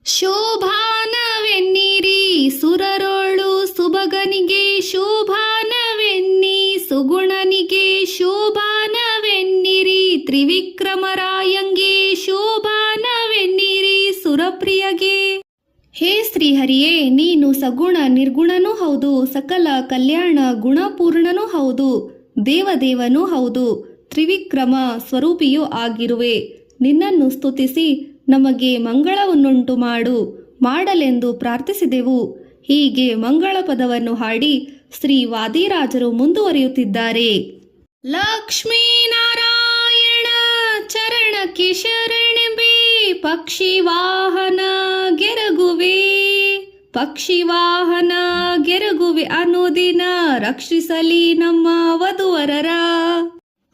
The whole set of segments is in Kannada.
ಶೋಭಾನವೆನ್ನಿರಿ ಸುರರೋಳು ಸುಬಗನಿಗೆ ಶೋಭಾನವೆನ್ನಿ ಸುಗುಣನಿಗೆ ಶೋಭಾನವೆನ್ನಿರಿ ತ್ರಿವಿಕ್ರಮರಾಯಂಗೆ ಶೋಭಾನವೆನ್ನಿರಿ ಸುರಪ್ರಿಯಗೆ. ಹೇ ಶ್ರೀಹರಿಯೇ, ನೀನು ಸಗುಣ ನಿರ್ಗುಣನೂ ಹೌದು, ಸಕಲ ಕಲ್ಯಾಣ ಗುಣಪೂರ್ಣನೂ ಹೌದು, ದೇವದೇವನೂ ಹೌದು, ತ್ರಿವಿಕ್ರಮ ಸ್ವರೂಪಿಯೂ ಆಗಿರುವೆ. ನಿನ್ನನ್ನು ಸ್ತುತಿಸಿ ನಮಗೆ ಮಂಗಳವನ್ನುಂಟು ಮಾಡಲೆಂದು ಪ್ರಾರ್ಥಿಸಿದೆವು. ಹೀಗೆ ಮಂಗಳ ಪದವನ್ನು ಹಾಡಿ ಶ್ರೀ ವಾದಿರಾಜರು ಮುಂದುವರಿಯುತ್ತಿದ್ದಾರೆ. ಲಕ್ಷ್ಮೀನಾರಾಯಣ ಚರಣಕ್ಕೆ ಶರಣೆಂಬೆ ಪಕ್ಷಿ ವಾಹನ ಗೆರಗುವೆ, ಪಕ್ಷಿ ವಾಹನ ಗೆರಗುವೆ ಅನುದಿನ ರಕ್ಷಿಸಲಿ ನಮ್ಮ ವಧುವರರ.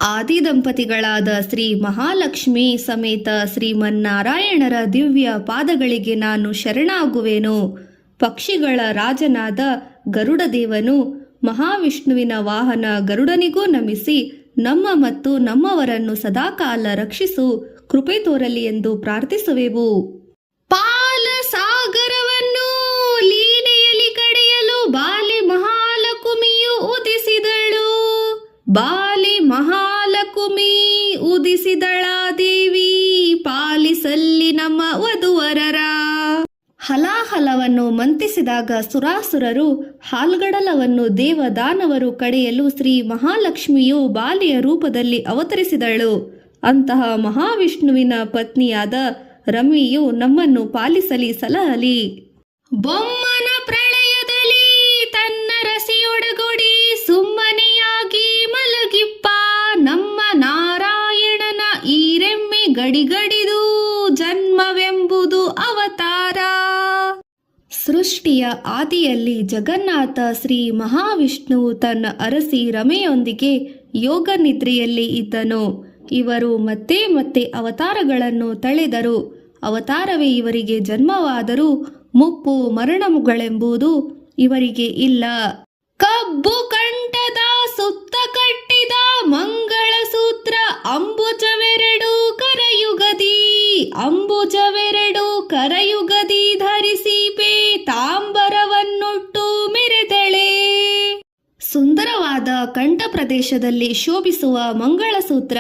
ಆದಿ ದಂಪತಿಗಳಾದ ಶ್ರೀ ಮಹಾಲಕ್ಷ್ಮಿ ಸಮೇತ ಶ್ರೀಮನ್ನಾರಾಯಣರ ದಿವ್ಯ ಪಾದಗಳಿಗೆ ನಾನು ಶರಣಾಗುವೆನು. ಪಕ್ಷಿಗಳ ರಾಜನಾದ ಗರುಡದೇವನು ಮಹಾವಿಷ್ಣುವಿನ ವಾಹನ ಗರುಡನಿಗೂ ನಮಿಸಿ ನಮ್ಮ ಮತ್ತು ನಮ್ಮವರನ್ನು ಸದಾಕಾಲ ರಕ್ಷಿಸು, ಕೃಪೆ ತೋರಲಿ ಎಂದು ಪ್ರಾರ್ಥಿಸುವೆವು. ಪಾಲ ಸಾಗರವನ್ನು ಲೀಲೆಯಲ್ಲಿ ಕಡೆಯಲು ಬಾಲಿ ಮಹಾಲಕುಮಿಯು ಉದಿಸಿದಳು, ಬಾಲಿ ಮಹಾಲಕುಮಿ ಉದಿಸಿದಳ ದೇವಿ ಪಾಲಿಸಲ್ಲಿ ನಮ್ಮ ವಧುವರರ. ಹಲಾಹಲವನ್ನು ಮಂತಿಸಿದಾಗ ಸುರಾಸುರರು ಹಾಲ್ಗಡಲವನ್ನು ದೇವದಾನವರು ಕಡೆಯಲು ಶ್ರೀ ಮಹಾಲಕ್ಷ್ಮಿಯು ಬಾಲಿಯ ರೂಪದಲ್ಲಿ ಅವತರಿಸಿದಳು. ಅಂತಹ ಮಹಾವಿಷ್ಣುವಿನ ಪತ್ನಿಯಾದ ರಮಿಯು ನಮ್ಮನ್ನು ಪಾಲಿಸಲಿ ಸಲಹಲಿ. ಬೊಮ್ಮನ ಪ್ರಳಯದಲ್ಲಿ ತನ್ನ ರಸಿಯೊಡಗೊಡಿ ಸುಮ್ಮನೆಯಾಗಿ ಮಲಗಿಪ್ಪ ನಮ್ಮ ನಾರಾಯಣನ ಈರೆಮ್ಮೆ ಗಡಿಗಡಿದು ಜನ್ಮವೆಂಬುದು ಅವತಾರ. ಸೃಷ್ಟಿಯ ಆದಿಯಲ್ಲಿ ಜಗನ್ನಾಥ ಶ್ರೀ ಮಹಾವಿಷ್ಣುವು ತನ್ನ ಅರಸಿ ರಮೆಯೊಂದಿಗೆ ಯೋಗ ನಿದ್ರೆಯಲ್ಲಿ ಇದ್ದನು. ಇವರು ಮತ್ತೆ ಮತ್ತೆ ಅವತಾರಗಳನ್ನು ತಳೆದರು. ಅವತಾರವೇ ಇವರಿಗೆ ಜನ್ಮವಾದರೂ ಮುಪ್ಪು ಮರಣಗಳೆಂಬುದು ಇವರಿಗೆ ಇಲ್ಲ. ಕಬ್ಬು ಕಂಠದ ಸುತ್ತ ಕಟ್ಟಿದ ಮಂಗಳ ಸೂತ್ರ ಅಂಬುಜವೆರಡು ಕರಯುಗದಿ, ಅಂಬುಜವೆರಡು ಕರಯುಗದಿ ಧರಿಸಿ ಪೀತಾಂಬರವನ್ನುಟ್ಟು ಮೆರೆದಳೆ. ಸುಂದರವಾದ ಕಂಠ ಪ್ರದೇಶದಲ್ಲಿ ಶೋಭಿಸುವ ಮಂಗಳಸೂತ್ರ,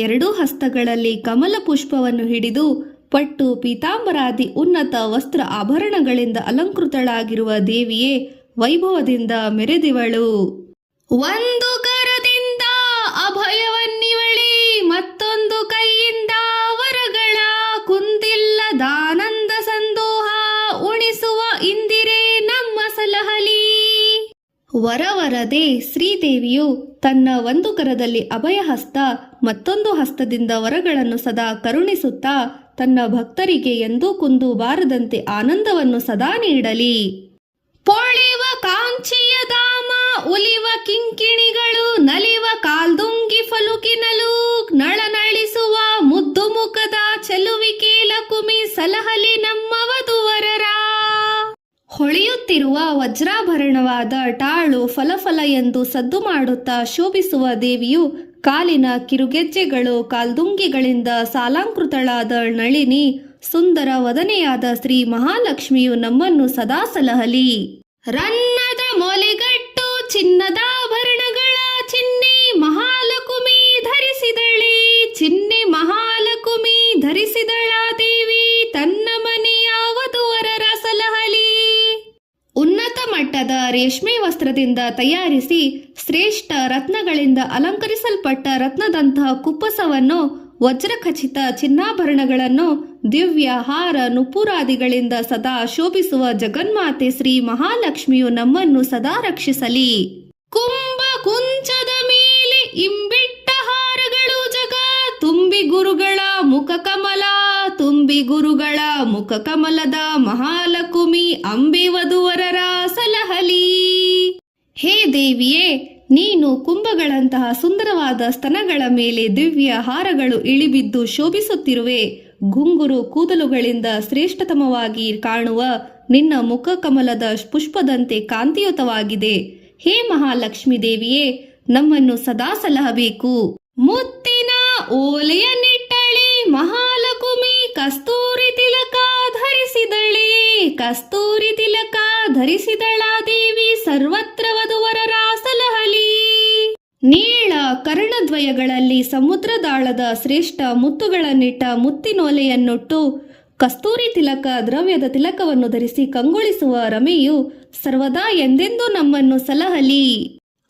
ಎರಡೂ ಹಸ್ತಗಳಲ್ಲಿ ಕಮಲ ಪುಷ್ಪವನ್ನು ಹಿಡಿದು ಪಟ್ಟು ಪೀತಾಂಬರಾದಿ ಉನ್ನತ ವಸ್ತ್ರ ಆಭರಣಗಳಿಂದ ಅಲಂಕೃತಳಾಗಿರುವ ದೇವಿಯೇ ವೈಭವದಿಂದ ಮೆರೆದಿವಳು. ಒಂದು ಕರದಿಂದ ಅಭಯವನ್ನಿವಳಿ, ಮತ್ತೊಂದು ಕೈಯಿಂದ ವರಗಳ ಕುಂದಿಲ್ಲದಾನಂದ ಸಂದೋಹ ಉಣಿಸುವ ಇಂದಿರೆ ನಮ್ಮ ಸಲಹಲಿ. ವರವರದೆ ಶ್ರೀದೇವಿಯು ತನ್ನ ಒಂದು ಕರದಲ್ಲಿ ಅಭಯಹಸ್ತ, ಮತ್ತೊಂದು ಹಸ್ತದಿಂದ ವರಗಳನ್ನು ಸದಾ ಕರುಣಿಸುತ್ತಾ ತನ್ನ ಭಕ್ತರಿಗೆ ಎಂದೂ ಕುಂದು ಬಾರದಂತೆ ಆನಂದವನ್ನು ಸದಾ ನೀಡಲಿ. ಪೊಳೆವ ಕಾಂಚಿಯ ಧಾಮ ಉಲಿವ ಕಿಂಕಿಣಿಗಳು ನಲಿವ ಕಾಲ್ದುಂಗಿ ಫಲುಕಿನಲು ನಳನಳಿಸುವ ಮುದ್ದು ಮುಖದ ಚೆಲುವಿಕೆ ಲಕುಮಿ ಸಲಹಲಿ ನಮ್ಮ ವಧುವರರ. ಹೊಳೆಯುತ್ತಿರುವ ವಜ್ರಾಭರಣವಾದ ಟಾಳು ಫಲಫಲ ಎಂದು ಸದ್ದು ಮಾಡುತ್ತಾ ಶೋಭಿಸುವ ದೇವಿಯು ಕಾಲಿನ ಕಿರುಗೆಜ್ಜೆಗಳು ಕಾಲ್ದುಂಗಿಗಳಿಂದ ಸಾಲಾಂಕೃತಳಾದ ನಳಿನಿ ಸುಂದರ ವದನೆಯಾದ ಶ್ರೀ ಮಹಾಲಕ್ಷ್ಮಿಯು ನಮ್ಮನ್ನು ಸದಾ ಸಲಹಲಿ. ರನ್ನದ ಮೊಲೆಗಟ್ಟು ಚಿನ್ನದಾಭರಣಗಳ ಚಿನ್ನೆ ಮಹಾಲಕುಮಿ ಧರಿಸಿದಳೆ, ಚಿನ್ನೆ ಮಹಾಲಕುಮಿ ಧರಿಸಿದಳ ದೇವಿ ತನ್ನ ಮನೆಯ ವಧುವರರ ಸಲಹಲಿ. ಉನ್ನತ ಮಟ್ಟದ ರೇಷ್ಮೆ ವಸ್ತ್ರದಿಂದ ತಯಾರಿಸಿ ಶ್ರೇಷ್ಠ ರತ್ನಗಳಿಂದ ಅಲಂಕರಿಸಲ್ಪಟ್ಟ ರತ್ನದಂತಹ ಕುಪ್ಪಸವನ್ನು, ವಜ್ರಖಚಿತ ಚಿನ್ನಾಭರಣಗಳನ್ನು, ದಿವ್ಯ ಹಾರ ನುಪುರಾದಿಗಳಿಂದ ಸದಾ ಶೋಭಿಸುವ ಜಗನ್ಮಾತೆ ಶ್ರೀ ಮಹಾಲಕ್ಷ್ಮಿಯು ನಮ್ಮನ್ನು ಸದಾ ರಕ್ಷಿಸಲಿ. ಕುಂಭ ಕುಂಚದ ಮೇಲೆ ಇಂಬಿಟ್ಟ ಹಾರಗಳು ಜಗ ತುಂಬಿ ಗುರುಗಳ ಮುಖ ಕಮಲ, ತುಂಬಿ ಗುರುಗಳ ಮುಖ ಕಮಲದ ಮಹಾಲಕುಮಿ ಅಂಬೆ ವಧುವರರ ಸಲಹಲಿ. ಹೇ ದೇವಿಯೇ, ನೀನು ಕುಂಭಗಳಂತಹ ಸುಂದರವಾದ ಸ್ತನಗಳ ಮೇಲೆ ದಿವ್ಯ ಹಾರಗಳು ಇಳಿಬಿದ್ದು ಶೋಭಿಸುತ್ತಿರುವೆ. ಗುಂಗುರು ಕೂದಲುಗಳಿಂದ ಶ್ರೇಷ್ಠತಮವಾಗಿ ಕಾಣುವ ನಿನ್ನ ಮುಖ ಕಮಲದ ಪುಷ್ಪದಂತೆ ಕಾಂತಿಯುತವಾಗಿದೆ. ಹೇ ಮಹಾಲಕ್ಷ್ಮೀ ದೇವಿಯೇ, ನಮ್ಮನ್ನು ಸದಾ ಸಲಹಬೇಕು. ಮುತ್ತಿನ ಓಲೆಯ ನಿಟ್ಟಳಿ ಮಹಾಲಕುಮಿ ಕಸ್ತೂರಿ ತಿಲಕ ಧರಿಸಿದಳೆ, ಕಸ್ತೂರಿ ತಿಲಕ ಧರಿಸಿದಳ ದೇವಿ ಸರ್ವತ್ರ ವಧುವರರ ಸಲಹಲಿ. ನೀಳ ಕರ್ಣದ್ವಯಗಳಲ್ಲಿ ಸಮುದ್ರದಾಳದ ಶ್ರೇಷ್ಠ ಮುತ್ತುಗಳನ್ನಿಟ್ಟ ಮುತ್ತಿನೊಲೆಯನ್ನುಟ್ಟು ಕಸ್ತೂರಿ ತಿಲಕ ದ್ರವ್ಯದ ತಿಲಕವನ್ನು ಧರಿಸಿ ಕಂಗೊಳಿಸುವ ರಮೆಯು ಸರ್ವದಾ ಎಂದೆಂದೂ ನಮ್ಮನ್ನು ಸಲಹಲಿ.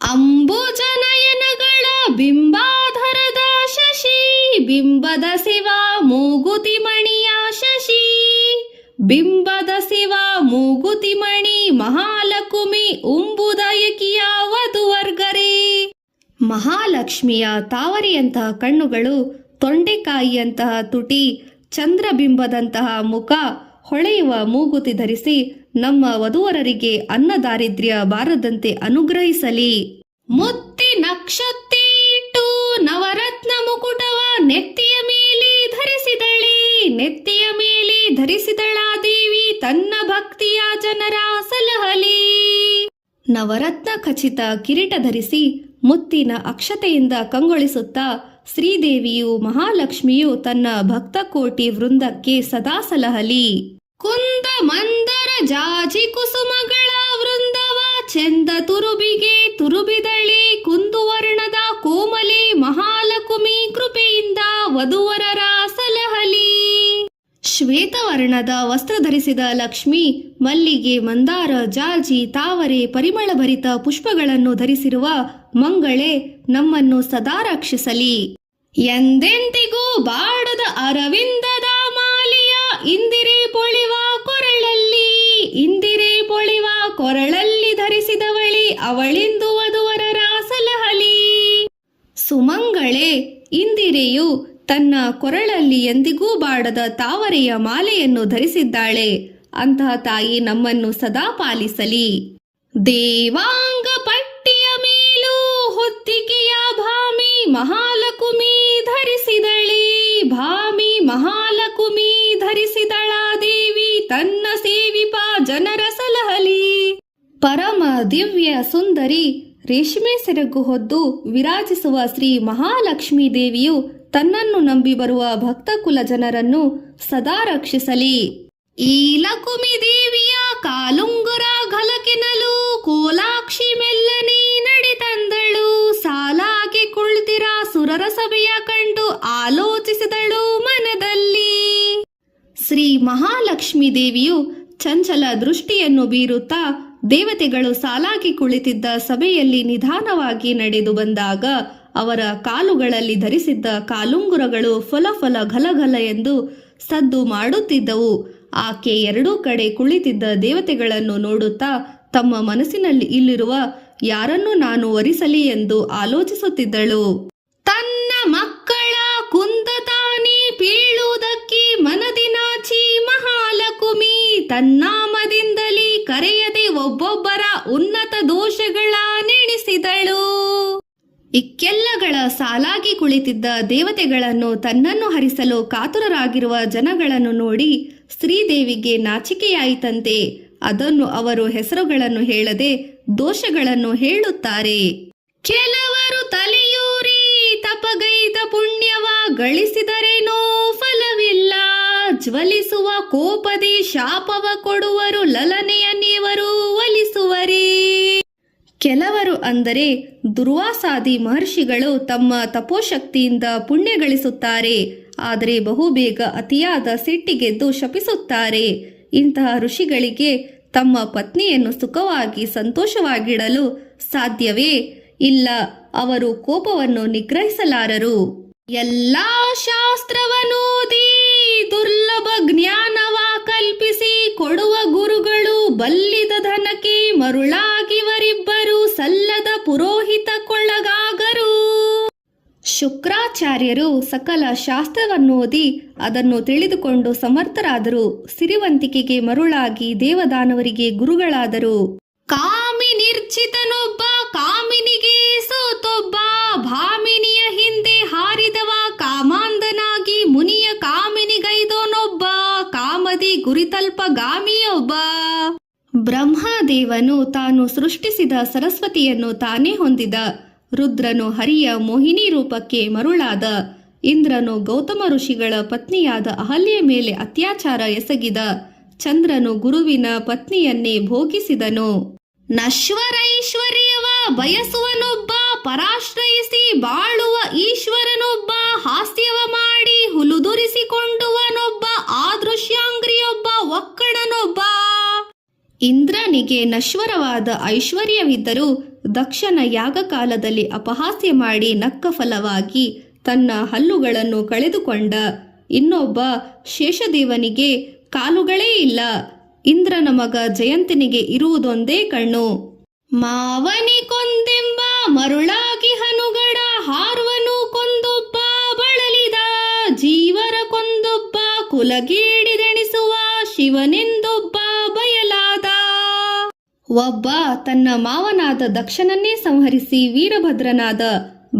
ಅಂಬುಜನಯನಗಳ ಬಿಂಬಾಧರದ ಶಶಿ ಬಿಂಬದ ಶಿವ ಮೂಗುತಿ ಮಣಿಯ ಶಶಿ ಬಿಂಬದ ಶಿವ ಮೂಗುತಿ ಮಣಿ ಮಹಾಲಕ್ಷ್ಮಿ ಉಂಬುದಾಯಕಿಯ ವಧುವರ್ಗರೇ. ಮಹಾಲಕ್ಷ್ಮಿಯ ತಾವರೆಯಂತಹ ಕಣ್ಣುಗಳು, ತೊಂಡೆಕಾಯಿಯಂತಹ ತುಟಿ, ಚಂದ್ರಬಿಂಬದಂತಹ ಮುಖ, ಹೊಳೆಯುವ ಮೂಗುತಿ ಧರಿಸಿ ನಮ್ಮ ವಧುವರರಿಗೆ ಅನ್ನದಾರಿದ್ರ್ಯ ಬಾರದಂತೆ ಅನುಗ್ರಹಿಸಲಿ. ಮುತ್ತಿ ನಕ್ಷತ್ತಿ ಇಟ್ಟು ನವರತ್ನ ಮುಕುಟವ ನೆತ್ತಿಯ ಮೇಲೆ ಧರಿಸಿದಳೆ. ನೆತ್ತಿಯ ಮೇಲೆ ಧರಿಸಿದಳ ದೇವಿ ತನ್ನ ಭಕ್ತಿಯ ಜನರ ಸಲಹಲಿ. ನವರತ್ನ ಖಚಿತ ಕಿರೀಟ ಧರಿಸಿ ಮುತ್ತಿನ ಅಕ್ಷತೆಯಿಂದ ಕಂಗೊಳಿಸುತ್ತಾ ಶ್ರೀದೇವಿಯು ಮಹಾಲಕ್ಷ್ಮಿಯು ತನ್ನ ಭಕ್ತ ಕೋಟಿ ವೃಂದಕ್ಕೆ ಸದಾ ಸಲಹಲಿ. ಕುಂದ ಮಂದರ ಜಾಜಿ ಕುಸುಮಗಳ ವೃಂದವ ಚೆಂದ ತುರುಬಿಗೆ ತುರುಬಿದಳೆ. ಕುಂದುವರ್ಣದ ಕೋಮಲೆ ಮಹಾಲಕ್ಷ್ಮಿ ಕೃಪೆಯಿಂದ ವಧುವರರ ಸಲಹಲಿ. ಶ್ವೇತವರ್ಣದ ವಸ್ತ್ರ ಧರಿಸಿದ ಲಕ್ಷ್ಮಿ ಮಲ್ಲಿಗೆ, ಮಂದಾರ, ಜಾಜಿ, ತಾವರೆ, ಪರಿಮಳಭರಿತ ಪುಷ್ಪಗಳನ್ನು ಧರಿಸಿರುವ ಮಂಗಳೇ ನಮ್ಮನ್ನು ಸದಾ ರಕ್ಷಿಸಲಿ. ಎಂದೆಂದಿಗೂ ಬಾಡದ ಅರವಿಂದದ ಮಾಲಿಯ ಇಂದಿರೆ ಪೊಳಿವ ಕೊರಳಲ್ಲಿ ಇಂದಿರೆ ಪೊಳಿವ ಕೊರಳಲ್ಲಿ ಧರಿಸಿದವಳಿ ಅವಳಿಂದು ವಧುವರರ ಸಲಹಲಿ. ಸುಮಂಗಳೇ, ಇಂದಿರೆಯು ತನ್ನ ಕೊರಳಲ್ಲಿ ಎಂದಿಗೂ ಬಾಡದ ತಾವರೆಯ ಮಾಲೆಯನ್ನು ಧರಿಸಿದ್ದಾಳೆ. ಅಂತಹ ತಾಯಿ ನಮ್ಮನ್ನು ಸದಾ ಪಾಲಿಸಲಿ. ದೇವಾಂಗ ಪಟ್ಟಿಯ ಮೇಲೂ ಹೊತ್ತಿಗೆಯ ಭಾಮಿ ಮಹಾಲಕ್ಷ್ಮಿ ಧರಿಸಿದಳೆ. ಭಾಮಿ ಮಹಾಲಕ್ಷ್ಮಿ ಧರಿಸಿದಳ ದೇವಿ ತನ್ನ ಸೇವಿಪ ಜನರ ಸಲಹಲಿ. ಪರಮ ದಿವ್ಯ ಸುಂದರಿ ರೇಷ್ಮೆ ಸೆರಗು ಹೊದ್ದು ವಿರಾಜಿಸುವ ಶ್ರೀ ಮಹಾಲಕ್ಷ್ಮೀ ದೇವಿಯು ತನ್ನನ್ನು ನಂಬಿ ಬರುವ ಭಕ್ತ ಕುಲ ಜನರನ್ನು ಸದಾ ರಕ್ಷಿಸಲಿ. ಈ ಲಕ್ಷ್ಮಿ ದೇವಿಯ ಕಾಲುಂಗುರ ಘಲಕಿನಲು ಕೋಲಾಕ್ಷಿ ಮೆಲ್ಲನೆ ನಡೆತಂದಳು. ಸಾಲಾಗಿ ಕುಳಿತಿರ ಸುರರ ಸಭೆಯ ಕಂಡು ಆಲೋಚಿಸಿದಳು ಮನದಲ್ಲಿ. ಶ್ರೀ ಮಹಾಲಕ್ಷ್ಮೀ ದೇವಿಯು ಚಂಚಲ ದೃಷ್ಟಿಯನ್ನು ಬೀರುತ್ತಾ ದೇವತೆಗಳು ಸಾಲಾಗಿ ಕುಳಿತಿದ್ದ ಸಭೆಯಲ್ಲಿ ನಿಧಾನವಾಗಿ ನಡೆದು ಬಂದಾಗ ಅವರ ಕಾಲುಗಳಲ್ಲಿ ಧರಿಸಿದ್ದ ಕಾಲುಂಗುರಗಳು ಫಲ ಘಲಘಲ ಎಂದು ಸದ್ದು ಮಾಡುತ್ತಿದ್ದವು. ಆಕೆ ಎರಡೂ ಕಡೆ ಕುಳಿತಿದ್ದ ದೇವತೆಗಳನ್ನು ನೋಡುತ್ತಾ ತಮ್ಮ ಮನಸ್ಸಿನಲ್ಲಿ ಇಲ್ಲಿರುವ ಯಾರನ್ನು ನಾನು ವರಿಸಲಿ ಎಂದು ಆಲೋಚಿಸುತ್ತಿದ್ದಳು. ತನ್ನ ಮಕ್ಕಳ ಕುಂದತಾನಿ ಪೀಳುವುದಕ್ಕೆ ಮನದಿನಾಚಿ ಮಹಾಲಕ್ಷ್ಮಿ ತನ್ನಾಮದಿಂದಲೇ ಕರೆಯದೆ ಒಬ್ಬೊಬ್ಬರ ಉನ್ನತ ದೋಷಗಳ ನೆನೆಸಿದಳು. ಇಕ್ಕೆಲ್ಲಗಳ ಸಾಲಾಗಿ ಕುಳಿತಿದ್ದ ದೇವತೆಗಳನ್ನು ತನ್ನನ್ನು ಹರಿಸಲು ಕಾತುರರಾಗಿರುವ ಜನಗಳನ್ನು ನೋಡಿ ಶ್ರೀದೇವಿಗೆ ನಾಚಿಕೆಯಾಯಿತಂತೆ. ಅದನ್ನು ಅವರು ಹೆಸರುಗಳನ್ನು ಹೇಳದೆ ದೋಷಗಳನ್ನು ಹೇಳುತ್ತಾರೆ. ಕೆಲವರು ತಲೆಯೂರಿ ತಪಗೈದ ಪುಣ್ಯವ ಗಳಿಸಿದರೇನೋ ಫಲವಿಲ್ಲ. ಜ್ವಲಿಸುವ ಕೋಪದಿ ಶಾಪವ ಕೊಡುವರು ಲಲನೆಯ ನೀವರು ಒಲಿಸುವರೇ. ಕೆಲವರು ಅಂದರೆ ದುರ್ವಾಸಾದಿ ಮಹರ್ಷಿಗಳು ತಮ್ಮ ತಪೋಶಕ್ತಿಯಿಂದ ಪುಣ್ಯ ಗಳಿಸುತ್ತಾರೆ. ಆದರೆ ಬಹುಬೇಗ ಅತಿಯಾದ ಸಿಟ್ಟಿಗೆದ್ದು ಶಪಿಸುತ್ತಾರೆ. ಇಂತಹ ಋಷಿಗಳಿಗೆ ತಮ್ಮ ಪತ್ನಿಯನ್ನು ಸುಖವಾಗಿ ಸಂತೋಷವಾಗಿಡಲು ಸಾಧ್ಯವೇ ಇಲ್ಲ. ಅವರು ಕೋಪವನ್ನು ನಿಗ್ರಹಿಸಲಾರರು. ಎಲ್ಲಾ ಶಾಸ್ತ್ರವನ್ನೋದಿ ದುರ್ಲಭ ಜ್ಞಾನವ ಕಲ್ಪಿಸಿ ಕೊಡುವ ಗುರುಗಳು ಬಲ್ಲಿದ ಧನಕ್ಕೆ ಮರುಳಾಗಿವರಿಬ್ಬರು ಸಲ್ಲದ ಪುರೋಹಿತಕ್ಕೊಳಗಾಗರು. ಶುಕ್ರಾಚಾರ್ಯರು ಸಕಲ ಶಾಸ್ತ್ರವನ್ನೋದಿ ಅದನ್ನು ತಿಳಿದುಕೊಂಡು ಸಮರ್ಥರಾದರು. ಸಿರಿವಂತಿಕೆಗೆ ಮರುಳಾಗಿ ದೇವದಾನವರಿಗೆ ಗುರುಗಳಾದರು. ಕಾಮಿ ನಿರ್ಚಿತನೊಬ್ಬ ಕಾಮಿನಿಗೆ ಸೋತೊಬ್ಬ. ಭಾಮಿನಿಯ ಹಿಂದೆ ಹಾರಿದವ ಕಾಮಾಂಧನಾಗಿ ಮುನಿಯ ಕಾಮಿನಿಗೈದೋನೊಬ್ಬ. ಕಾಮದಿ ಗುರಿತಲ್ಪ ಗಾಮಿಯೊಬ್ಬ. ಬ್ರಹ್ಮದೇವನು ತಾನು ಸೃಷ್ಟಿಸಿದ ಸರಸ್ವತಿಯನ್ನು ತಾನೇ ಹೊಂದಿದ. ರುದ್ರನು ಹರಿಯ ಮೋಹಿನಿ ರೂಪಕ್ಕೆ ಮರುಳಾದ. ಇಂದ್ರನು ಗೌತಮ ಋಷಿಗಳ ಪತ್ನಿಯಾದ ಅಹಲ್ಯೆ ಮೇಲೆ ಅತ್ಯಾಚಾರ ಎಸಗಿದ. ಚಂದ್ರನು ಗುರುವಿನ ಪತ್ನಿಯನ್ನೇ ಭೋಗಿಸಿದನು. ನಶ್ವರೈಶ್ವರ್ಯವ ಬಯಸುವನೊಬ್ಬ, ಪರಾಶ್ರಯಿಸಿ ಬಾಳುವ ಈಶ್ವರನೊಬ್ಬ, ಹಾಸ್ಯವ ಮಾಡಿ ಹುಲುದುರಿಸಿಕೊಂಡುವನೊಬ್ಬ, ಆದೃಶ್ಯಾಂಗ್ರಿಯೊಬ್ಬ, ಒಕ್ಕಣನೊಬ್ಬ. ಇಂದ್ರನಿಗೆ ನಶ್ವರವಾದ ಐಶ್ವರ್ಯವಿದ್ದರೂ ದಕ್ಷನ ಯಾಗಕಾಲದಲ್ಲಿ ಅಪಹಾಸ್ಯ ಮಾಡಿ ನಕ್ಕ ಫಲವಾಗಿ ತನ್ನ ಹಲ್ಲುಗಳನ್ನು ಕಳೆದುಕೊಂಡ. ಇನ್ನೊಬ್ಬ ಶೇಷದೇವನಿಗೆ ಕಾಲುಗಳೇ ಇಲ್ಲ. ಇಂದ್ರನ ಮಗ ಜಯಂತನಿಗೆ ಇರುವುದೊಂದೇ ಕಣ್ಣು. ಮಾವನಿ ಕೊಂದೆಂಬ ಮರುಳಾಗಿ ಹನುಗಡ, ಹಾರುವನು ಕೊಂದೊಬ್ಬ ಬಳಲಿದ, ಜೀವರ ಕೊಂದೊಬ್ಬ ಕುಲಗೇಡಿದೆಣಿಸುವ, ಶಿವನೆಂದೊಬ್ಬ ಬಯಲಾದ. ಒಬ್ಬ ತನ್ನ ಮಾವನಾದ ದಕ್ಷನನ್ನೇ ಸಂಹರಿಸಿ ವೀರಭದ್ರನಾದ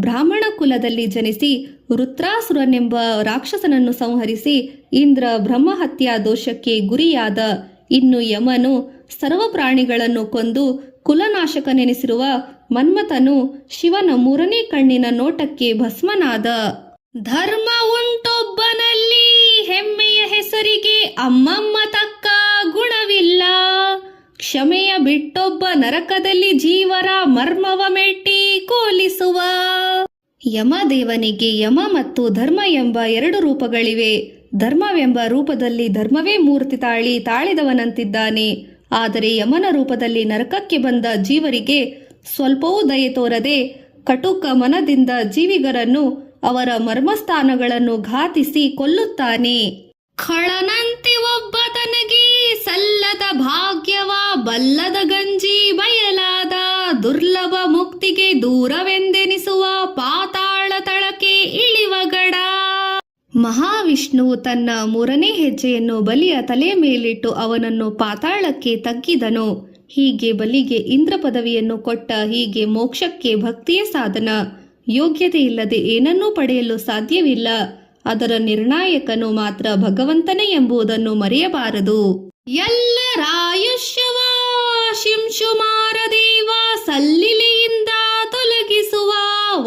ಬ್ರಾಹ್ಮಣ ಕುಲದಲ್ಲಿ ಜನಿಸಿ ವೃತ್ರಾಸುರನೆಂಬ ರಾಕ್ಷಸನನ್ನು ಸಂಹರಿಸಿ ಇಂದ್ರ ಬ್ರಹ್ಮಹತ್ಯಾ ದೋಷಕ್ಕೆ ಗುರಿಯಾದ. ಇನ್ನು ಯಮನು ಸರ್ವ ಪ್ರಾಣಿಗಳನ್ನು ಕೊಂದು ಕುಲನಾಶಕನೆನಿಸಿರುವ ಮನ್ಮಥನು ಶಿವನ 3ನೇ ಕಣ್ಣಿನ ನೋಟಕ್ಕೆ ಭಸ್ಮನಾದ. ಧರ್ಮ ಉಂಟೊಬ್ಬನಲ್ಲಿ ಹೆಮ್ಮೆಯ ಹೆಸರಿಗೆ ಅಮ್ಮಮ್ಮ ತಕ್ಕ ಗುಣವಿಲ್ಲ, ಕ್ಷಮೆಯ ಬಿಟ್ಟೊಬ್ಬ ನರಕದಲ್ಲಿ ಜೀವರ ಮರ್ಮವ ಮೆಟ್ಟಿ ಕೋಲಿಸುವ. ಯಮದೇವನಿಗೆ ಯಮ ಮತ್ತು ಧರ್ಮ ಎಂಬ 2 ರೂಪಗಳಿವೆ. ಧರ್ಮವೆಂಬ ರೂಪದಲ್ಲಿ ಧರ್ಮವೇ ಮೂರ್ತಿ ತಾಳಿದವನಂತಿದ್ದಾನೆ. ಆದರೆ ಯಮನ ರೂಪದಲ್ಲಿ ನರಕಕ್ಕೆ ಬಂದ ಜೀವರಿಗೆ ಸ್ವಲ್ಪವೂ ದಯೆ ತೋರದೆ ಕಟುಕ ಮನದಿಂದ ಜೀವಿಗರನ್ನು ಅವರ ಮರ್ಮಸ್ಥಾನಗಳನ್ನು ಘಾತಿಸಿ ಕೊಲ್ಲುತ್ತಾನೆ. ಖಳನಂತೆ ಒಬ್ಬ ತನಗೆ ಸಲ್ಲದ ಭಾಗ್ಯವ ಬಲ್ಲದ ಗಂಜಿ ಬಯಲಾದ, ದುರ್ಲಭ ಮುಕ್ತಿಗೆ ದೂರವೆಂದೆನಿಸುವ ಪಾತಾಳ ತಳಕ್ಕೆ ಇಳಿವ ಗಡ. ಮಹಾವಿಷ್ಣುವು ತನ್ನ 3ನೇ ಹೆಜ್ಜೆಯನ್ನು ಬಲಿಯ ತಲೆಯ ಮೇಲಿಟ್ಟು ಅವನನ್ನು ಪಾತಾಳಕ್ಕೆ ತಗ್ಗಿದನು. ಹೀಗೆ ಬಲಿಗೆ ಇಂದ್ರ ಪದವಿಯನ್ನು ಕೊಟ್ಟ. ಹೀಗೆ ಮೋಕ್ಷಕ್ಕೆ ಭಕ್ತಿಯೇ ಸಾಧನ. ಯೋಗ್ಯತೆ ಇಲ್ಲದೆ ಏನನ್ನೂ ಪಡೆಯಲು ಸಾಧ್ಯವಿಲ್ಲ. ಅದರ ನಿರ್ಣಾಯಕನು ಮಾತ್ರ ಭಗವಂತನೇ ಎಂಬುದನ್ನು ಮರೆಯಬಾರದು. ಎಲ್ಲರಾಯುಷ್ಯವ ಶಿಂಶುಮಾರ ದೇವ ಸಲ್ಲಿಲೆಯಿಂದ ತೊಲಗಿಸುವ,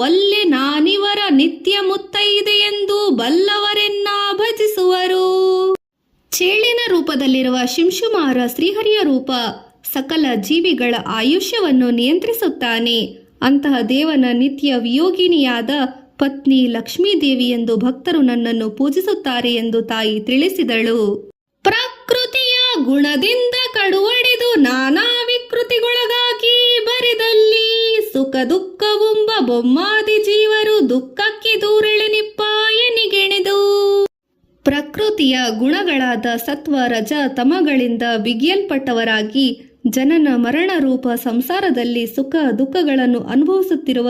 ಒಲ್ಲೆ ನಾನಿವರ ನಿತ್ಯ ಮುತ್ತೈದೆ ಎಂದು ಬಲ್ಲವರೆನ್ನ ಭಜಿಸುವರು. ಚೇಳಿನ ರೂಪದಲ್ಲಿರುವ ಶಿಂಶುಮಾರ ಶ್ರೀಹರಿಯ ರೂಪ. ಸಕಲ ಜೀವಿಗಳ ಆಯುಷ್ಯವನ್ನು ನಿಯಂತ್ರಿಸುತ್ತಾನೆ. ಅಂತಹ ದೇವನ ನಿತ್ಯ ವಿಯೋಗಿನಿಯಾದ ಪತ್ನಿ ಲಕ್ಷ್ಮೀದೇವಿ ಎಂದು ಭಕ್ತರು ನನ್ನನ್ನು ಪೂಜಿಸುತ್ತಾರೆ ಎಂದು ತಾಯಿ ತಿಳಿಸಿದಳು. ಪ್ರಕೃತಿಯ ಗುಣದಿಂದ ಕಡುವಡೆದು ನಾನಾ ವಿಕೃತಿಗೊಳಗಾಗಿ ಬರಿದಲ್ಲಿ, ಸುಖ ದುಃಖವುಂಬ ಬೊಮ್ಮಾದಿ ಜೀವರು ದುಃಖಕ್ಕೆ ದೂರೆಳೆನಿಪ್ಪ ಎನಿಗೆಣೆದು. ಪ್ರಕೃತಿಯ ಗುಣಗಳಾದ ಸತ್ವ ರಜ ತಮಗಳಿಂದ ಬಿಗಿಯಲ್ಪಟ್ಟವರಾಗಿ ಜನನ ಮರಣ ರೂಪ ಸಂಸಾರದಲ್ಲಿ ಸುಖ ದುಃಖಗಳನ್ನು ಅನುಭವಿಸುತ್ತಿರುವ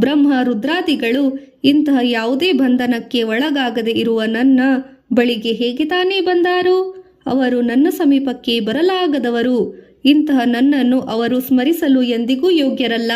ಬ್ರಹ್ಮ ರುದ್ರಾದಿಗಳು ಇಂತಹ ಯಾವುದೇ ಬಂಧನಕ್ಕೆ ಒಳಗಾಗದೆ ಇರುವ ನನ್ನ ಬಳಿಗೆ ಹೇಗೆ ತಾನೇ ಬಂದಾರು? ಅವರು ನನ್ನ ಸಮೀಪಕ್ಕೆ ಬರಲಾಗದವರು. ಇಂತಹ ನನ್ನನ್ನು ಅವರು ಸ್ಮರಿಸಲು ಎಂದಿಗೂ ಯೋಗ್ಯರಲ್ಲ.